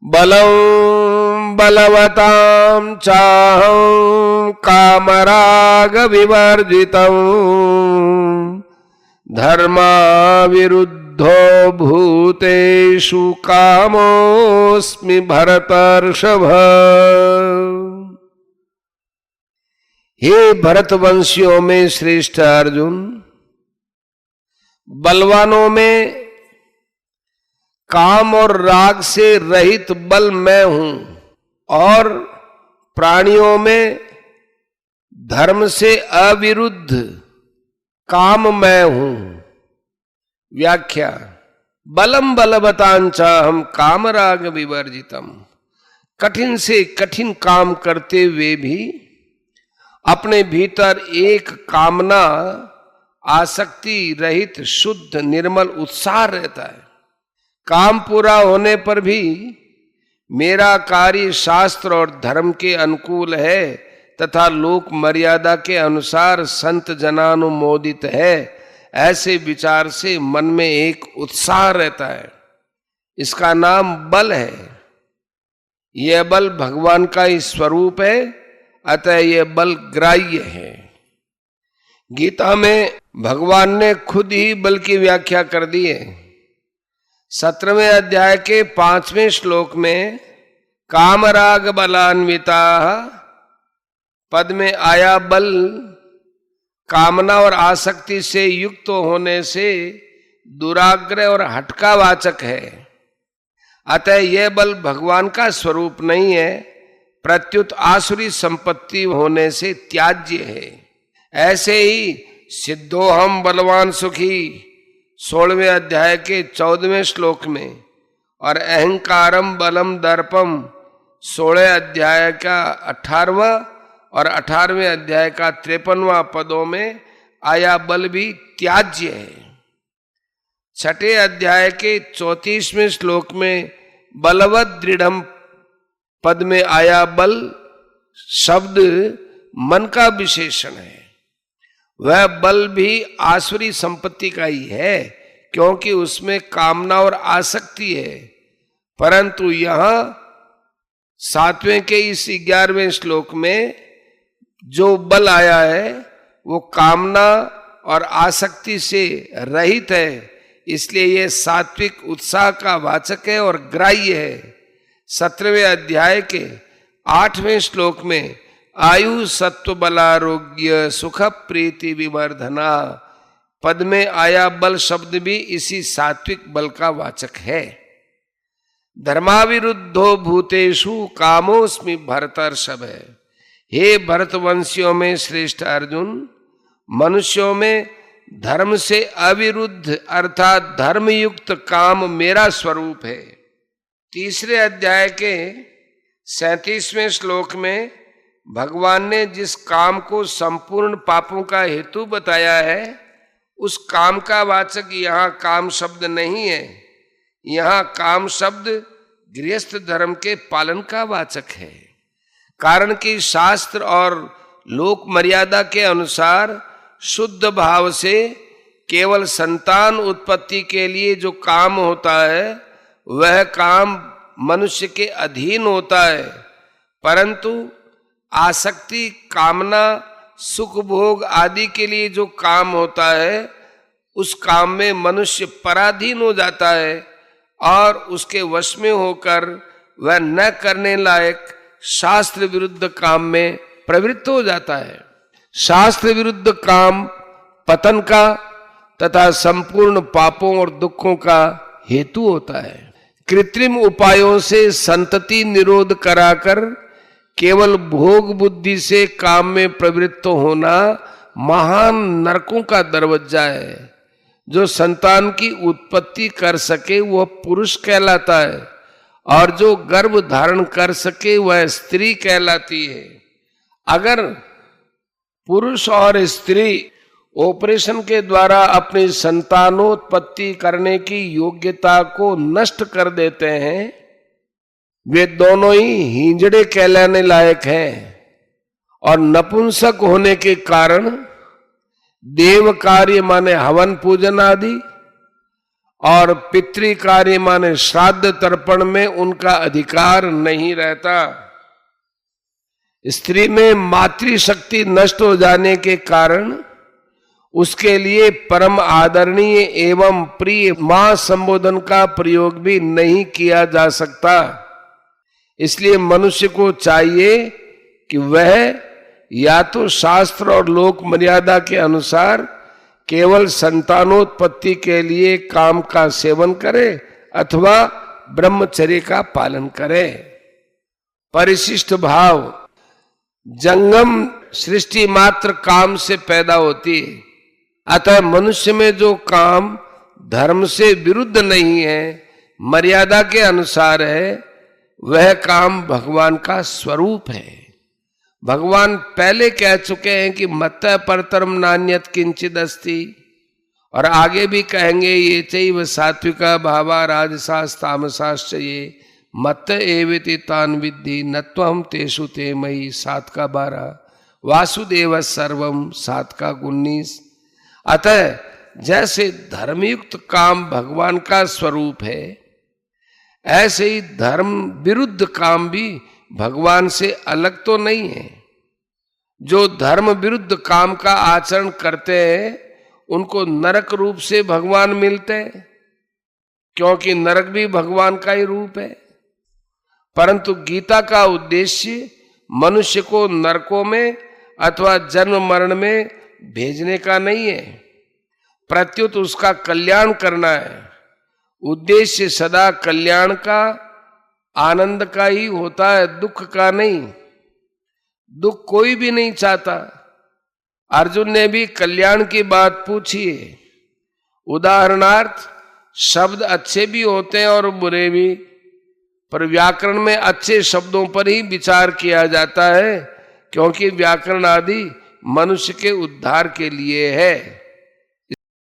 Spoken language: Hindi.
बलं बलवतां चाहं कामराग विवर्जितं धर्माविरुद्धो भूतेषु कामोऽस्मि भरतर्षभ। हे भरतवंशियों में श्रेष्ठ अर्जुन, बलवानों में काम और राग से रहित बल मैं हूं और प्राणियों में धर्म से अविरुद्ध काम मैं हूं। व्याख्या: बलम बलवतांचा हम काम राग विवर्जितम। कठिन से कठिन काम करते हुए भी अपने भीतर एक कामना आसक्ति रहित शुद्ध निर्मल उत्साह रहता है। काम पूरा होने पर भी मेरा कार्य शास्त्र और धर्म के अनुकूल है तथा लोक मर्यादा के अनुसार संत जनानुमोदित है, ऐसे विचार से मन में एक उत्साह रहता है। इसका नाम बल है। यह बल भगवान का ही स्वरूप है, अतः यह बल ग्राह्य है। गीता में भगवान ने खुद ही बल की व्याख्या कर दी है। 17वें अध्याय के 5वें श्लोक में कामराग बलान्विता पद में आया बल कामना और आसक्ति से युक्त होने से दुराग्रह और हटका वाचक है। अतः यह बल भगवान का स्वरूप नहीं है, प्रत्युत आसुरी संपत्ति होने से त्याज्य है। ऐसे ही सिद्धोहम बलवान सुखी 16वें अध्याय के 14वें श्लोक में और अहंकारम बलम दर्पम 16 अध्याय का 18वां और 18वें अध्याय का 53वां पदों में आया बल भी त्याज्य है। 6ठे अध्याय के 34वें श्लोक में बलवद दृढ़म पद में आया बल शब्द मन का विशेषण है। वह बल भी आसुरी संपत्ति का ही है, क्योंकि उसमें कामना और आसक्ति है। परंतु यहां 7वें के इस 11वें श्लोक में जो बल आया है वो कामना और आसक्ति से रहित है, इसलिए यह सात्विक उत्साह का वाचक है और ग्राह्य है। 17वें अध्याय के 8वें श्लोक में आयु सत्व बलारोग्य सुख प्रीति विवर्धना पद में आया बल शब्द भी इसी सात्विक बल का वाचक है। धर्माविरुद्धो भूतेषु कामोस्मि भरतर्षभ। हे भरतवंशियों में श्रेष्ठ अर्जुन, मनुष्यों में धर्म से अविरुद्ध अर्थात धर्मयुक्त काम मेरा स्वरूप है। 3रे अध्याय के 37वें श्लोक में भगवान ने जिस काम को संपूर्ण पापों का हेतु बताया है, उस काम का वाचक यहाँ काम शब्द नहीं है। यहाँ काम शब्द गृहस्थ धर्म के पालन का वाचक है। कारण कि शास्त्र और लोक मर्यादा के अनुसार शुद्ध भाव से केवल संतान उत्पत्ति के लिए जो काम होता है वह काम मनुष्य के अधीन होता है, परंतु आसक्ति कामना सुख भोग आदि के लिए जो काम होता है उस काम में मनुष्य पराधीन हो जाता है और उसके वश में होकर वह न करने लायक शास्त्र विरुद्ध काम में प्रवृत्त हो जाता है। शास्त्र विरुद्ध काम पतन का तथा संपूर्ण पापों और दुखों का हेतु होता है। कृत्रिम उपायों से संतति निरोध कराकर केवल भोग बुद्धि से काम में प्रवृत्त होना महान नरकों का दरवाजा है। जो संतान की उत्पत्ति कर सके वह पुरुष कहलाता है और जो गर्भ धारण कर सके वह स्त्री कहलाती है। अगर पुरुष और स्त्री ऑपरेशन के द्वारा अपनी संतानोत्पत्ति करने की योग्यता को नष्ट कर देते हैं, वे दोनों ही हिंजड़े कहलाने लायक हैं और नपुंसक होने के कारण देव कार्य माने हवन पूजन आदि और पितृ कार्य माने श्राद्ध तर्पण में उनका अधिकार नहीं रहता। स्त्री में मातृशक्ति नष्ट हो जाने के कारण उसके लिए परम आदरणीय एवं प्रिय मां संबोधन का प्रयोग भी नहीं किया जा सकता। इसलिए मनुष्य को चाहिए कि वह या तो शास्त्र और लोक मर्यादा के अनुसार केवल संतानोत्पत्ति के लिए काम का सेवन करे अथवा ब्रह्मचर्य का पालन करे। परिशिष्ट भाव जंगम सृष्टि मात्र काम से पैदा होती है। अतः मनुष्य में जो काम धर्म से विरुद्ध नहीं है, मर्यादा के अनुसार है, वह काम भगवान का स्वरूप है। भगवान पहले कह चुके हैं कि मत्तः परतरम नान्यत् किंचिद अस्ति, और आगे भी कहेंगे ये चैव सात्विका भावा राजसास् तामसाश्च ये मत्त एवेति तान विद्धि नत्वहं तेषु ते मयि 7 का 12 वासुदेव सर्वम 7 का 19। अतः जैसे धर्मयुक्त काम भगवान का स्वरूप है, ऐसे ही धर्म विरुद्ध काम भी भगवान से अलग तो नहीं है। जो धर्म विरुद्ध काम का आचरण करते हैं उनको नरक रूप से भगवान मिलते हैं, क्योंकि नरक भी भगवान का ही रूप है। परंतु गीता का उद्देश्य मनुष्य को नरकों में अथवा जन्म मरण में भेजने का नहीं है, प्रत्युत उसका कल्याण करना है। उद्देश्य सदा कल्याण का, आनंद का ही होता है, दुख का नहीं। दुख कोई भी नहीं चाहता। अर्जुन ने भी कल्याण की बात पूछी है। उदाहरणार्थ शब्द अच्छे भी होते हैं और बुरे भी, पर व्याकरण में अच्छे शब्दों पर ही विचार किया जाता है, क्योंकि व्याकरण आदि मनुष्य के उद्धार के लिए है।